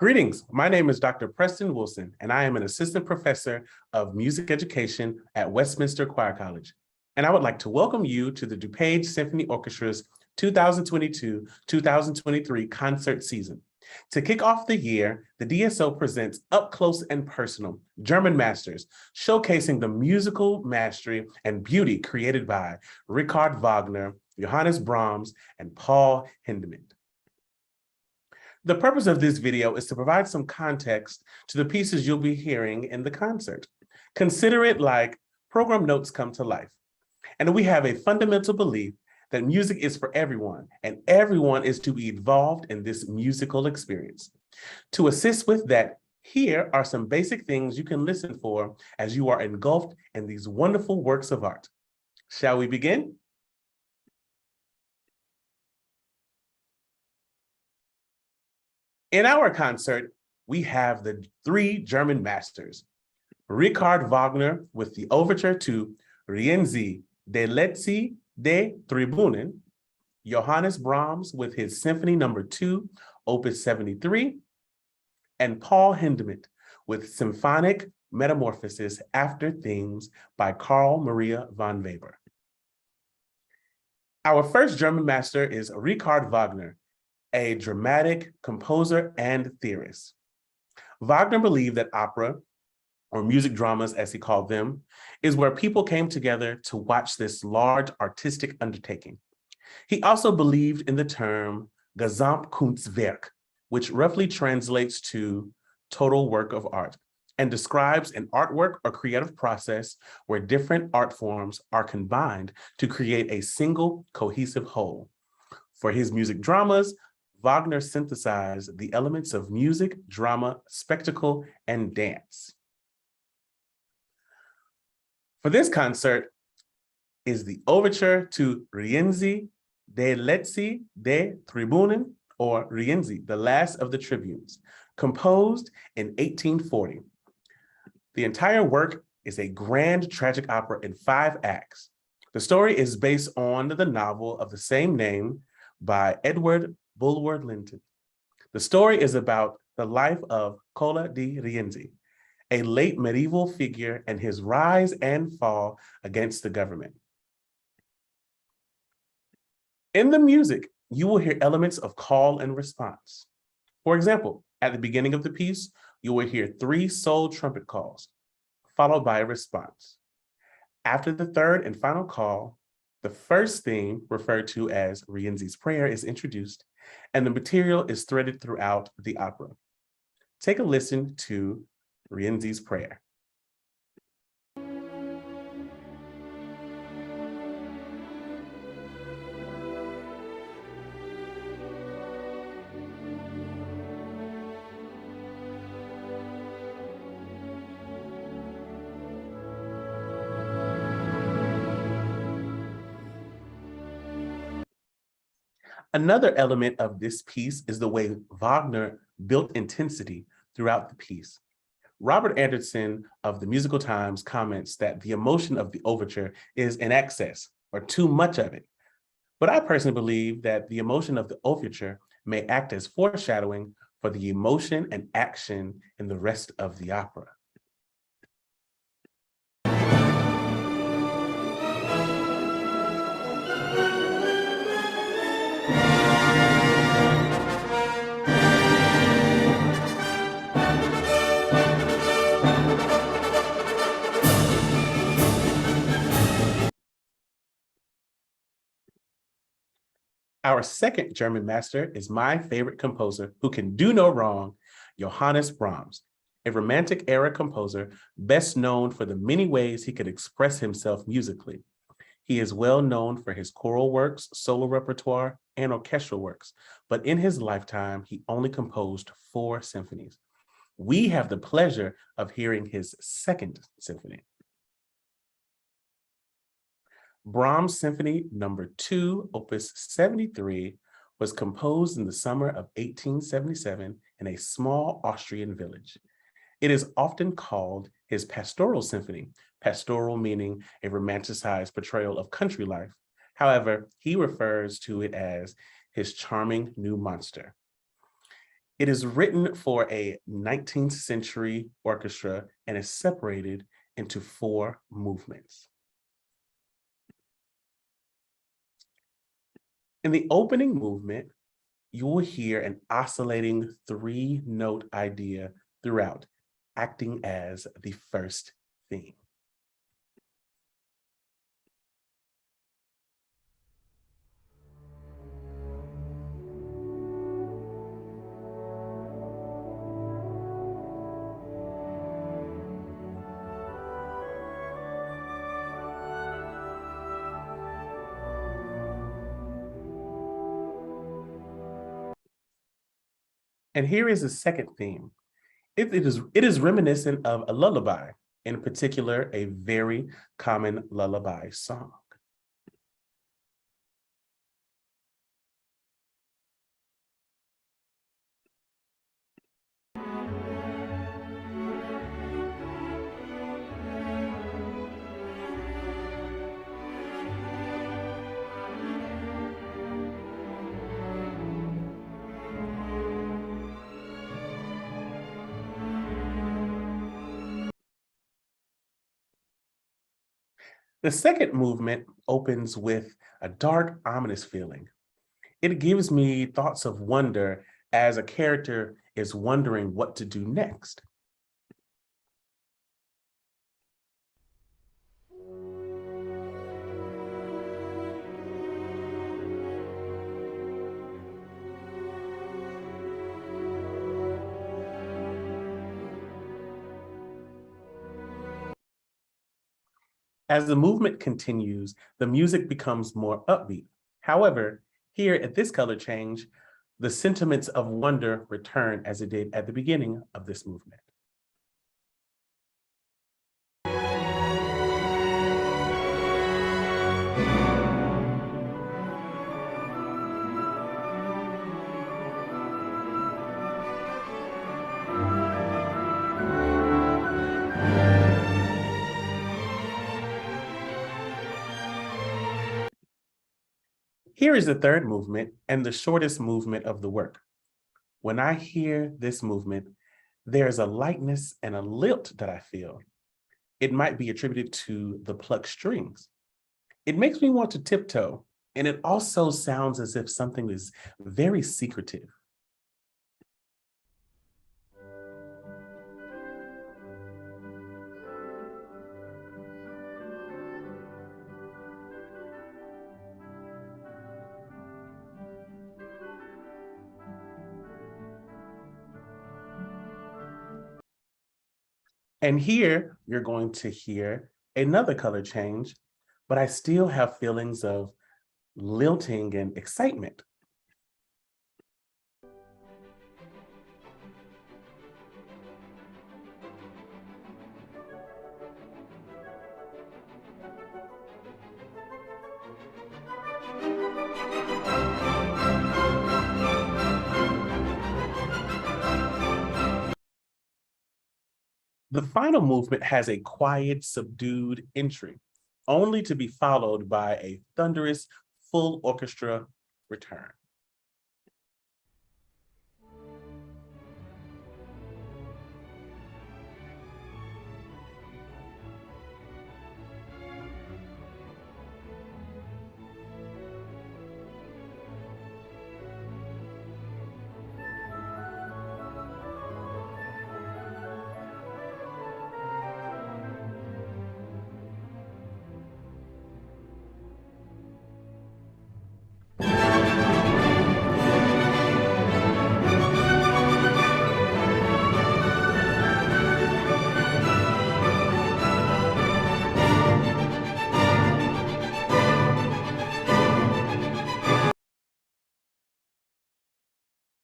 Greetings, my name is Dr. Preston Wilson, and I am an assistant professor of music education at Westminster Choir College. And I would like to welcome you to the DuPage Symphony Orchestra's 2022-2023 concert season. To kick off the year, the DSO presents Up Close and Personal, German Masters, showcasing the musical mastery and beauty created by Richard Wagner, Johannes Brahms, and Paul Hindemith. The purpose of this video is to provide some context to the pieces you'll be hearing in the concert. Consider it like program notes come to life. And we have a fundamental belief that music is for everyone, and everyone is to be involved in this musical experience. To assist with that, here are some basic things you can listen for as you are engulfed in these wonderful works of art. Shall we begin? In our concert, we have the three German masters, Richard Wagner with the overture to Rienzi de Letzi de Tribunen, Johannes Brahms with his Symphony No. 2, Opus 73, and Paul Hindemith with Symphonic Metamorphosis After Things by Carl Maria von Weber. Our first German master is Richard Wagner, a dramatic composer and theorist. Wagner believed that opera, or music dramas as he called them, is where people came together to watch this large artistic undertaking. He also believed in the term Gesamtkunstwerk, which roughly translates to total work of art, and describes an artwork or creative process where different art forms are combined to create a single cohesive whole. For his music dramas, Wagner synthesized the elements of music, drama, spectacle, and dance. For this concert is the overture to Rienzi de Letzi de Tribunen, or Rienzi, the Last of the Tribunes, composed in 1840. The entire work is a grand tragic opera in 5 acts. The story is based on the novel of the same name by Edward Bulwer Lytton. The story is about the life of Cola di Rienzi, a late medieval figure, and his rise and fall against the government. In the music, you will hear elements of call and response. For example, at the beginning of the piece, you will hear 3 sole trumpet calls, followed by a response. After the third and final call, the first theme, referred to as Rienzi's prayer, is introduced, and the material is threaded throughout the opera. Take a listen to Rienzi's prayer. Another element of this piece is the way Wagner built intensity throughout the piece. Robert Anderson of the Musical Times comments that the emotion of the overture is in excess, or too much of it. But I personally believe that the emotion of the overture may act as foreshadowing for the emotion and action in the rest of the opera. Our second German master is my favorite composer who can do no wrong, Johannes Brahms, a Romantic era composer best known for the many ways he could express himself musically. He is well known for his choral works, solo repertoire, and orchestral works, but in his lifetime, he only composed 4 symphonies. We have the pleasure of hearing his second symphony. Brahms' Symphony No. 2, Opus 73, was composed in the summer of 1877 in a small Austrian village. It is often called his pastoral symphony, pastoral meaning a romanticized portrayal of country life. However, he refers to it as his charming new monster. It is written for a 19th century orchestra and is separated into 4 movements. In the opening movement, you will hear an oscillating 3-note idea throughout, acting as the first theme. And here is the second theme. It is reminiscent of a lullaby, in particular, a very common lullaby song. The second movement opens with a dark, ominous feeling. It gives me thoughts of wonder as a character is wondering what to do next. As the movement continues, the music becomes more upbeat. However, here at this color change, the sentiments of wonder return as it did at the beginning of this movement. Here is the third movement and the shortest movement of the work. When I hear this movement, there's a lightness and a lilt that I feel. It might be attributed to the plucked strings. It makes me want to tiptoe, and it also sounds as if something is very secretive. And here you're going to hear another color change, but I still have feelings of lilting and excitement. The final movement has a quiet, subdued entry, only to be followed by a thunderous full orchestra return.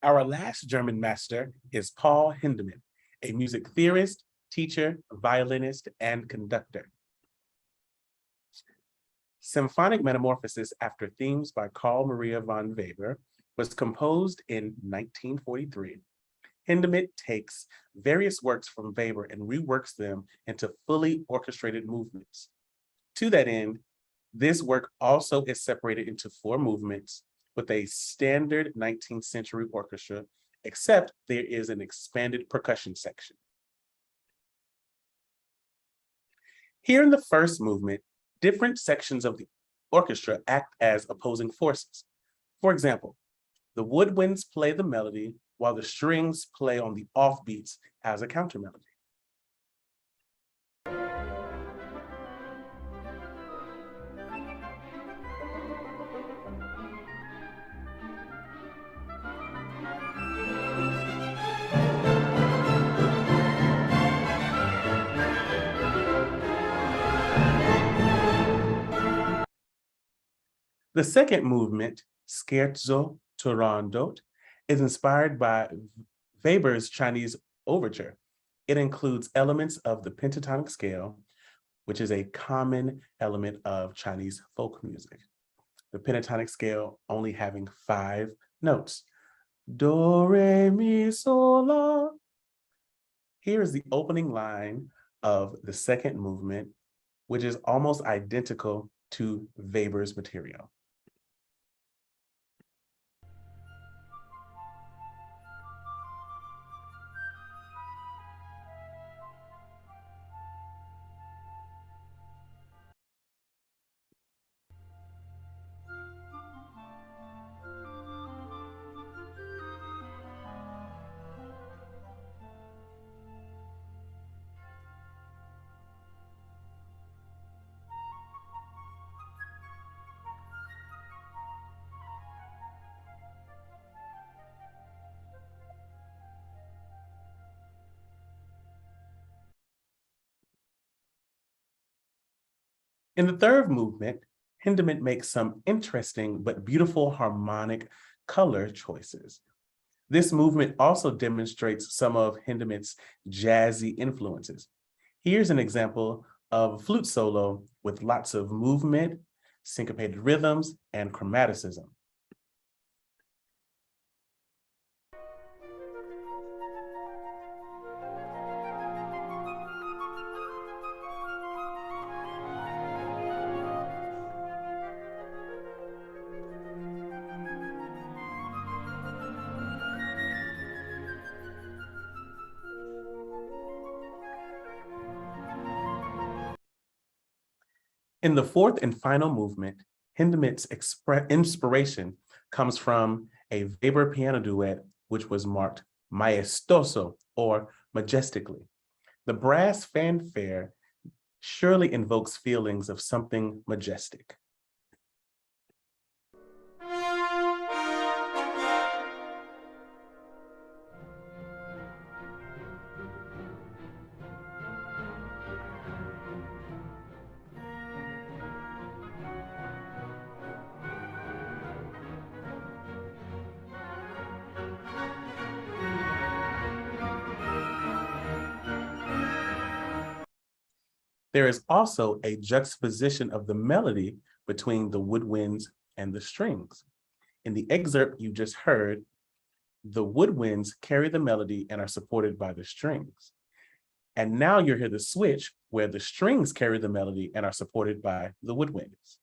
Our last German master is Paul Hindemith, a music theorist, teacher, violinist, and conductor. Symphonic Metamorphosis after themes by Carl Maria von Weber was composed in 1943. Hindemith takes various works from Weber and reworks them into fully orchestrated movements. To that end, this work also is separated into 4 movements with a standard 19th century orchestra except there is an expanded percussion section. Here in the first movement, different sections of the orchestra act as opposing forces. For example, the woodwinds play the melody while the strings play on the offbeats as a counter melody. The second movement, Scherzo Turandot, is inspired by Weber's Chinese overture. It includes elements of the pentatonic scale, which is a common element of Chinese folk music. The pentatonic scale only having 5 notes. Do, re, mi, sol, la. Here is the opening line of the second movement, which is almost identical to Weber's material. In the third movement, Hindemith makes some interesting but beautiful harmonic color choices. This movement also demonstrates some of Hindemith's jazzy influences. Here's an example of a flute solo with lots of movement, syncopated rhythms, and chromaticism. In the fourth and final movement, Hindemith's inspiration comes from a Weber piano duet, which was marked maestoso, or majestically. The brass fanfare surely invokes feelings of something majestic. There is also a juxtaposition of the melody between the woodwinds and the strings. In the excerpt you just heard, the woodwinds carry the melody and are supported by the strings. And now you'll hear the switch where the strings carry the melody and are supported by the woodwinds.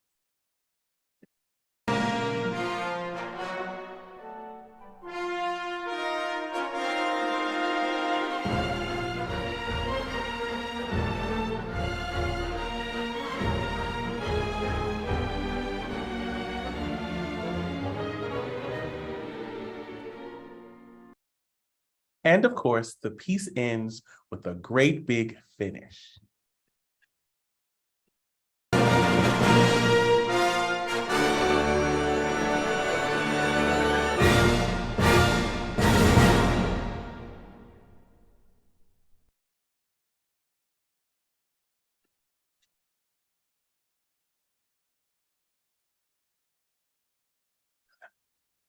And of course, the piece ends with a great big finish.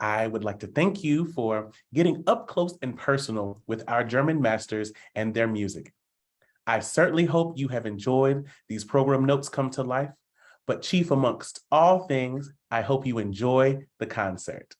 I would like to thank you for getting up close and personal with our German masters and their music. I certainly hope you have enjoyed these program notes come to life, but chief amongst all things, I hope you enjoy the concert.